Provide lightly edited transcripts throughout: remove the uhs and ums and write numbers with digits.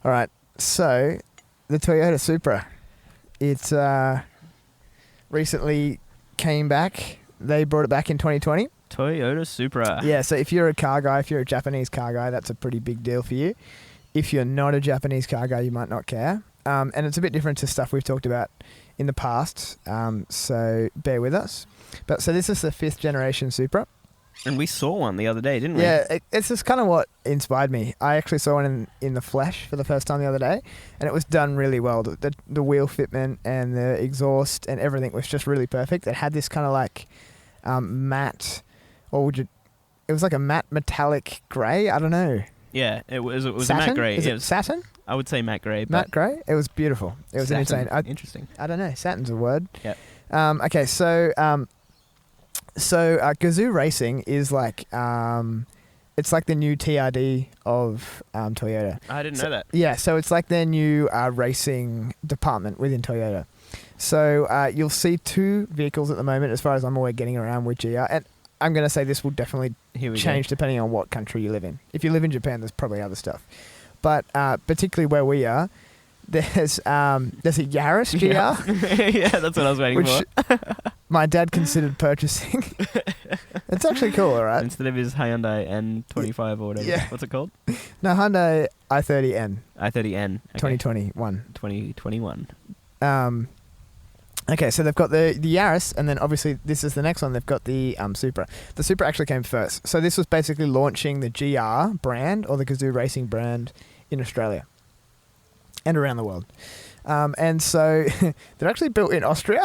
All right. So, the Toyota Supra. It's recently came back. They brought it back in 2020. Toyota Supra. Yeah, so if you're a car guy, if you're a Japanese car guy, that's a pretty big deal for you. If you're not a Japanese car guy, you might not care. And it's a bit different to stuff we've talked about in the past, so bear with us. But so this is the 5th generation Supra. And we saw one the other day, didn't we? Yeah, it's just kind of what inspired me. I actually saw one in the flesh for the first time the other day, and it was done really well. The wheel fitment and the exhaust and everything was just really perfect. It had this kind of like matte, it was like a matte metallic grey. I don't know. Yeah, it was satin? a matte grey. Is it satin? I would say matte grey. Matte grey? It was beautiful. It was insane. Interesting. I don't know. Satin's a word. Yep. Okay, so Gazoo Racing is like it's like the new TRD of Toyota. I didn't know that. Yeah, so it's like their new racing department within Toyota. So you'll see 2 vehicles at the moment, as far as I'm aware, getting around with GR. And I'm going to say this will definitely change depending on what country you live in. If you live in Japan, there's probably other stuff. But particularly where we are, there's a Yaris GR. Yeah, that's what I was waiting for. My dad considered purchasing. It's actually cool, all right? Instead of his Hyundai N25 or whatever. Yeah. What's it called? No, Hyundai i30N. i30N. Okay. 2021. 2021. Okay, so they've got the Yaris, and then obviously this is the next one. They've got the Supra. The Supra actually came first. So this was basically launching the GR brand, or the Gazoo Racing brand, in Australia and around the world. And so they're actually built in Austria,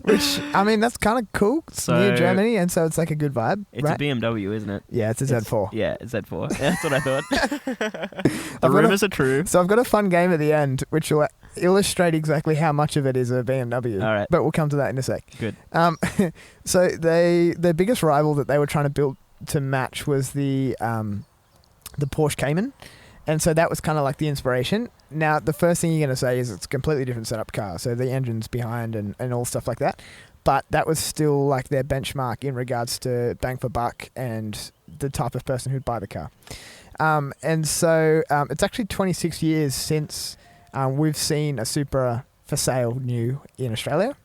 which, I mean, that's kind of cool. It's near Germany, and so it's like a good vibe. It's right? a BMW, isn't it? Yeah, it's a Z4. Yeah, it's Z4. That's what I thought. The rumours are true. So I've got a fun game at the end, which will illustrate exactly how much of it is a BMW. All right. But we'll come to that in a sec. Good. So their biggest rival that they were trying to build to match was the Porsche Cayman. And so that was kind of like the inspiration. Now, the first thing you're going to say is it's a completely different setup car. So the engine's behind and all stuff like that. But that was still like their benchmark in regards to bang for buck and the type of person who'd buy the car. And so it's actually 26 years since we've seen a Supra for sale new in Australia.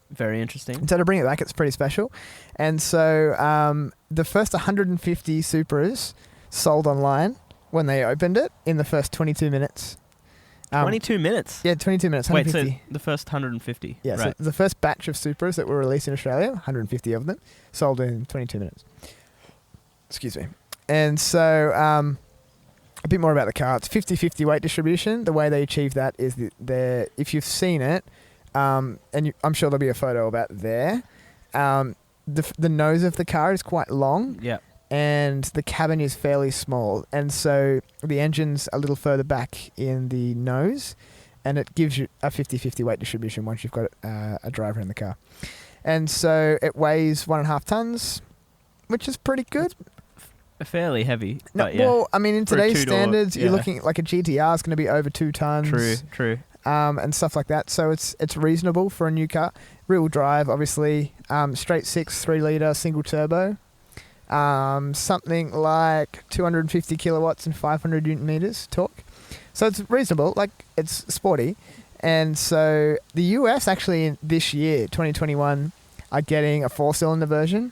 Very interesting. And so to bring it back, it's pretty special. And so the first 150 Supras sold online when they opened it in the first 22 minutes. 22 minutes? Yeah, 22 minutes, 150. Wait, so the first 150? Yeah, right. So the first batch of Supras that were released in Australia, 150 of them, sold in 22 minutes. Excuse me. And so a bit more about the car. It's 50-50 weight distribution. The way they achieve that is if you've seen it, I'm sure there'll be a photo about there, the nose of the car is quite long. Yeah. And the cabin is fairly small. And so the engine's a little further back in the nose, and it gives you a 50-50 weight distribution once you've got a driver in the car. And so it weighs 1.5 tons, which is pretty good. It's fairly heavy. No, yeah. Well, I mean, in For today's standards, you're looking like a GTR is going to be over 2 tons. True. And stuff like that. So it's reasonable for a new car. Rear-wheel drive, obviously. Straight 6, 3-litre, single turbo. Something like 250 kilowatts and 500 newton meters torque. So it's reasonable, like it's sporty. And so the US actually this year, 2021, are getting a 4-cylinder version.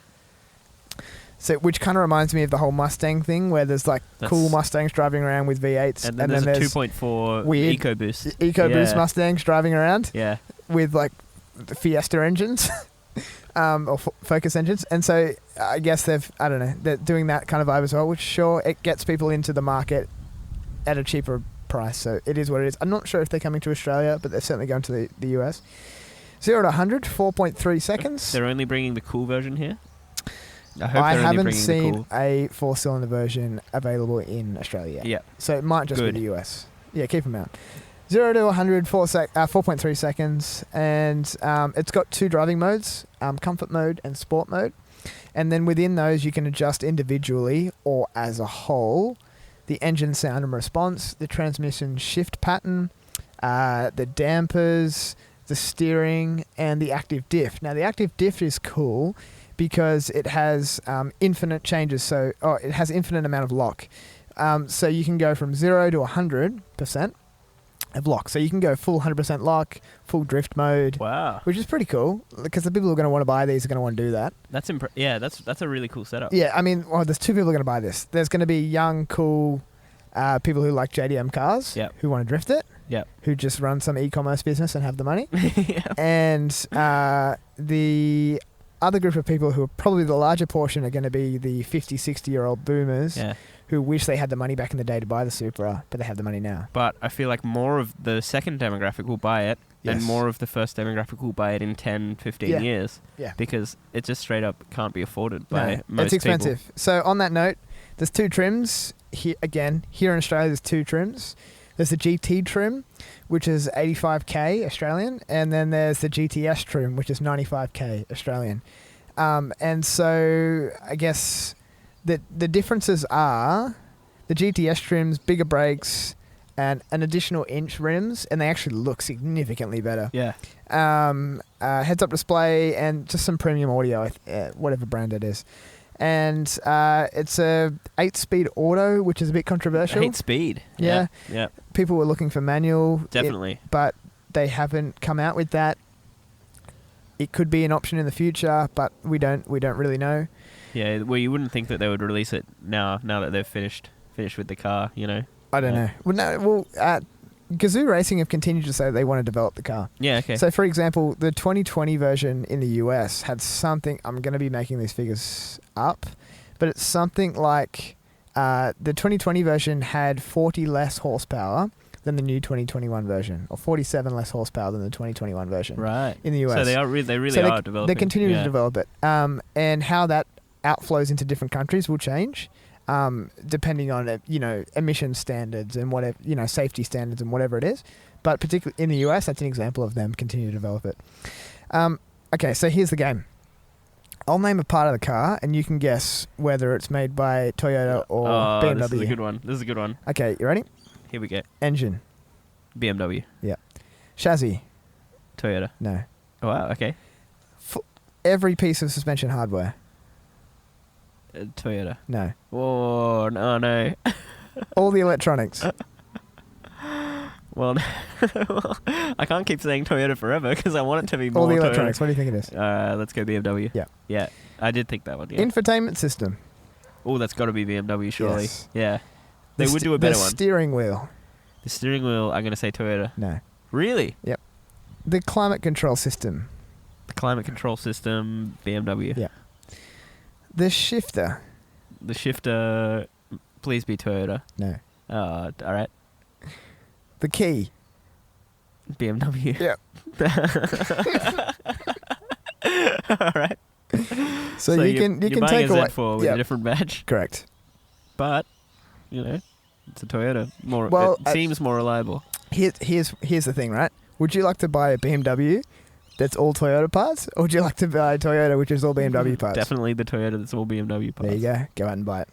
So, which kind of reminds me of the whole Mustang thing, where there's like cool Mustangs driving around with V8s, and then there's a 2.4 weird EcoBoost Mustangs driving around, with like Fiesta engines. Or Focus engines. And so I guess they're doing that kind of vibe as well, which sure, it gets people into the market at a cheaper price. So it is what it is. I'm not sure if they're coming to Australia, but they're certainly going to the US. 0 to 100, 4.3 seconds. They're only bringing the cool version here? I haven't seen a 4-cylinder version available in Australia yet. Yeah. So it might just be the US. Yeah, keep them out. 0 to 100, 4.3 seconds, and it's got 2 driving modes, comfort mode and sport mode. And then within those, you can adjust individually or as a whole the engine sound and response, the transmission shift pattern, the dampers, the steering, and the active diff. Now, the active diff is cool because it has infinite changes. So it has infinite amount of lock. So you can go from 0 to 100% of lock. So you can go full 100% lock, full drift mode, Wow. which is pretty cool because the people who are going to want to buy these are going to want to do that. That's that's a really cool setup. Yeah, I mean, well, there's two people who are going to buy this. There's going to be young, cool people who like JDM cars, Yep. who want to drift it, Yep. who just run some e-commerce business and have the money. Yeah. And the other group of people who are probably the larger portion are going to be the 50, 60-year-old boomers Yeah. who wish they had the money back in the day to buy the Supra, but they have the money now. But I feel like more of the second demographic will buy it, and Yes. more of the first demographic will buy it in 10, 15 Yeah. years. Yeah. Because it just straight up can't be afforded by No, most it's expensive. So on that note, there's two trims. Here in Australia, there's two trims. There's the GT trim, which is 85k Australian, and then there's the GTS trim, which is 95k Australian. And so I guess the differences are the GTS trims, bigger brakes, and an additional inch rims, and they actually look significantly better. Yeah. Heads-up display and just some premium audio, whatever brand it is. And it's a 8-speed auto, which is a bit controversial. 8 speed. Yeah. Yeah. People were looking for manual. Definitely. But they haven't come out with that. It could be an option in the future, but we don't really know. Yeah. Well, you wouldn't think that they would release it now that they've finished with the car, you know? I don't know. Well, Gazoo Racing have continued to say they want to develop the car. Yeah, okay. So, for example, the 2020 version in the US had something. I'm going to be making these figures up, but it's something like the 2020 version had 40 less horsepower than the new 2021 version, or 47 less horsepower than the 2021 version. Right. In the US. So they really So are developing. They continue yeah. to develop it. And how that outflows into different countries will change. Depending on emission standards and whatever, safety standards and whatever it is, but particularly in the US, that's an example of them continuing to develop it. Okay, so here's the game. I'll name a part of the car, and you can guess whether it's made by Toyota or BMW. This is a good one. Okay, you ready? Here we go. Engine. BMW. Yeah. Chassis. Toyota. No. Oh, wow. Okay. Every piece of suspension hardware. Toyota. No. Oh no. All the electronics. Well, I can't keep saying Toyota forever because I want it to be more All the Toyota. electronics. What do you think it is? Let's go BMW. Yeah. Yeah, I did think that one. Yeah. Infotainment system. Oh, that's got to be BMW, surely. Yes. Yeah. They would do a better the one. steering wheel. The steering wheel, I'm going to say Toyota. No. Really? Yep. The climate control system. The climate control system, BMW. Yeah. The shifter. The shifter, please be Toyota. No. All right. The key. BMW. Yep. All right. So you can take a away. Z4 with a different badge, Correct. but it's a Toyota. It Well, seems more reliable. Here's the thing, right? Would you like to buy a BMW that's all Toyota parts, or would you like to buy a Toyota which is all BMW parts? Definitely the Toyota that's all BMW parts. There you go. Go out and buy it.